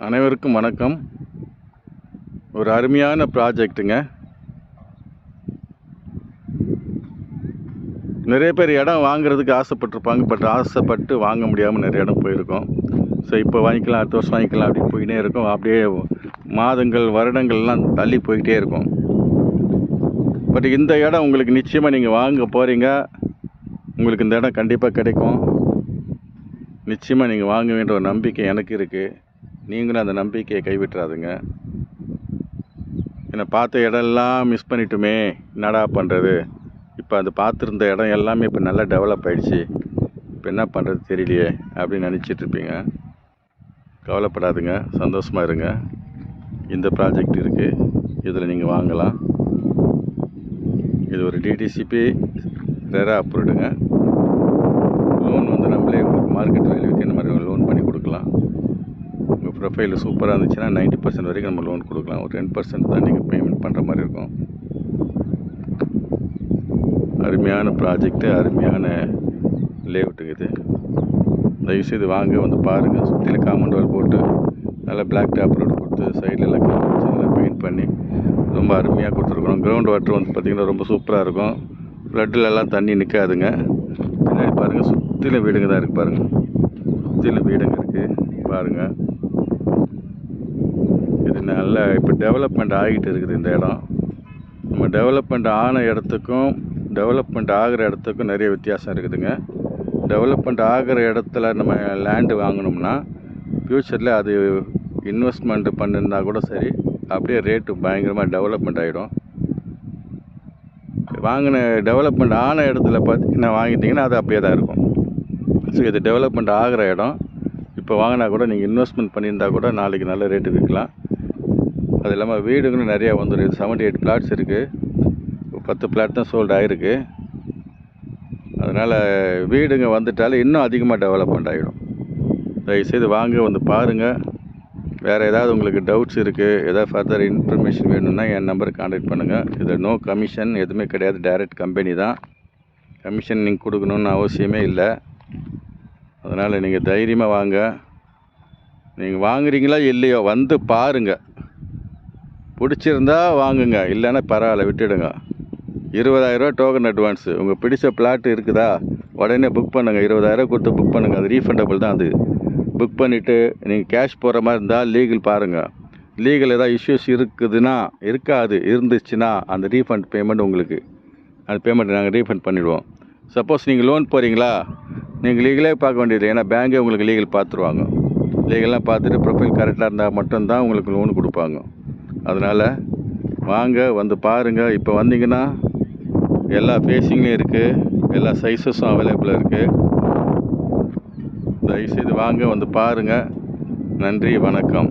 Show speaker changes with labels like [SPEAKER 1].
[SPEAKER 1] அனைவருக்கும் வணக்கம். ஒரு அருமையான ப்ராஜெக்ட்டுங்க. நிறைய பேர் இடம் வாங்குறதுக்கு ஆசைப்பட்டிருப்பாங்க. பட் ஆசைப்பட்டு வாங்க முடியாமல் நிறைய இடம் போயிருக்கோம். ஸோ இப்போ வாங்கிக்கலாம், அடுத்த வருஷம் வாங்கிக்கலாம் அப்படி போயிட்டே இருக்கும். அப்படியே மாதங்கள் வருடங்கள்லாம் தள்ளி போய்கிட்டே இருக்கும். பட் இந்த இடம் உங்களுக்கு நிச்சயமாக நீங்கள் வாங்க போகிறீங்க. உங்களுக்கு இந்த இடம் கண்டிப்பாக கிடைக்கும். நிச்சயமாக நீங்கள் வாங்க வேண்டிய ஒரு நம்பிக்கை எனக்கு இருக்குது. நீங்களும் அந்த நம்பிக்கையை கைவிட்டுறாதுங்க. என்னை பார்த்த இடம்லாம் மிஸ் பண்ணிட்டுமே, என்னடா பண்ணுறது, இப்போ அது பார்த்துருந்த இடம் எல்லாமே இப்போ நல்லா டெவலப் ஆகிடுச்சு, இப்போ என்ன பண்ணுறது தெரியலையே அப்படின்னு நினச்சிட்ருப்பீங்க. கவலைப்படாதுங்க, சந்தோஷமாக இருங்க. இந்த ப்ராஜெக்ட் இருக்குது, இதில் நீங்கள் வாங்கலாம். இது ஒரு டிடிசிபி ரெரா அப்ரூவ்டுங்க. லோன் வந்து நம்மளே உங்களுக்கு மார்க்கெட் வேல்யூக்கு இந்த மாதிரி லோன் பண்ணி கொடுக்கலாம். உங்கள் ப்ரொஃபைல் சூப்பராக இருந்துச்சுன்னா 90% வரைக்கும் நம்ம லோன் கொடுக்கலாம். ஒரு 10% தான் நீங்கள் பேமெண்ட் பண்ணுற மாதிரி இருக்கும். அருமையான ப்ராஜெக்ட்டு, அருமையான லேஅவுட்டுங்க இது. தயவுசெய்து வாங்க, வந்து பாருங்கள். சுற்றிலும் காம்பவுண்ட் வால் போட்டு நல்லா பிளாக் டாப் ரோடு கொடுத்து சைட்லலாம் வச்சு நல்லா பெயிண்ட் பண்ணி ரொம்ப அருமையாக கொடுத்துருக்குறோம். கிரவுண்ட் வாட்டர் வந்து பார்த்திங்கன்னா ரொம்ப சூப்பராக இருக்கும். ஃப்ளட்டிலலாம் தண்ணி நிற்காதுங்க. பின்னாடி பாருங்கள், சுற்றிலும் வீடுங்க தான் இருக்குது பாருங்கள். சுற்றிலும் வீடுங்க இருக்குது பாருங்கள். இது நல்லா இப்போ டெவலப்மெண்ட் ஆகிட்டு இருக்குது இந்த இடம். நம்ம டெவலப்மெண்ட் ஆன இடத்துக்கும் டெவலப்மெண்ட் ஆகிற இடத்துக்கும் நிறைய வித்தியாசம் இருக்குதுங்க. டெவலப்மெண்ட் ஆகிற இடத்துல நம்ம லேண்டு வாங்கினோம்னா ஃப்யூச்சரில் அது இன்வெஸ்ட்மெண்ட் பண்ணிருந்தா கூட சரி, அப்படியே ரேட்டு பயங்கரமாக டெவலப்மெண்ட் ஆகிடும். வாங்கின டெவலப்மெண்ட் ஆன இடத்துல பார்த்தீங்கன்னா வாங்கிட்டிங்கன்னா அது அப்படியே தான் இருக்கும். ஸோ இது டெவலப்மெண்ட் ஆகிற இடம். இப்போ வாங்கினா கூட நீங்கள் இன்வெஸ்ட்மெண்ட் பண்ணியிருந்தால் கூட நாளைக்கு நல்ல ரேட்டு விற்கலாம். அது இல்லாமல் வீடுங்களும் நிறையா வந்துடும். 78 பிளாட்ஸ் இருக்குது. 10 பிளாட் தான் சோல்டு ஆகிருக்கு. அதனால் வீடுங்க வந்துட்டாலும் இன்னும் அதிகமாக டெவலப்மெண்ட் ஆகிடும். தயவுசெய்து வாங்க, வந்து பாருங்கள். வேறு ஏதாவது உங்களுக்கு டவுட்ஸ் இருக்குது, ஏதாவது ஃபர்தர் இன்ஃபர்மேஷன் வேணும்னா என் நம்பருக்கு கான்டாக்ட் பண்ணுங்கள். இது நோ கமிஷன் எதுவுமே கிடையாது, டைரக்ட் கம்பெனி தான். கமிஷன் நீங்கள் கொடுக்கணுன்னு அவசியமே இல்லை. அதனால் நீங்கள் தைரியமாக வாங்க. நீங்கள் வாங்குறீங்களா இல்லையோ வந்து பாருங்கள். பிடிச்சிருந்தா வாங்குங்க, இல்லைன்னா பரவாயில்ல விட்டுடுங்க. 20,000 டோக்கன் அட்வான்ஸு. உங்கள் பிடிச்ச பிளாட் இருக்குதா, உடனே புக் பண்ணுங்கள். 20,000 கொடுத்து புக் பண்ணுங்கள். அது ரீஃபண்டபிள் தான். அது புக் பண்ணிவிட்டு நீங்கள் கேஷ் போகிற மாதிரி இருந்தால் லீகல் பாருங்கள். லீகல் ஏதாவது இஷ்யூஸ் இருக்குதுன்னா, இருந்துச்சுன்னா அந்த ரீஃபண்ட் பேமெண்ட் உங்களுக்கு, அந்த பேமெண்ட் நாங்கள் ரீஃபண்ட் பண்ணிவிடுவோம். சப்போஸ் நீங்கள் லோன் போகிறீங்களா, நீங்கள் லீகலே பார்க்க வேண்டியது. ஏன்னா பேங்கே உங்களுக்கு லீகல் பார்த்துருவாங்க. லீகல்லாம் பார்த்துட்டு ப்ரொஃபைல் கரெக்டாக இருந்தால் மட்டும்தான் உங்களுக்கு லோன் கொடுப்பாங்க. அதனால் வாங்க, வந்து பாருங்கள். இப்போ வந்தீங்கன்னா எல்லா ஃபேஸிங்லேயும் இருக்குது, எல்லா சைஸஸும் அவைலபிளாக இருக்குது. தயவுசெய்து வாங்க, வந்து பாருங்கள். நன்றி, வணக்கம்.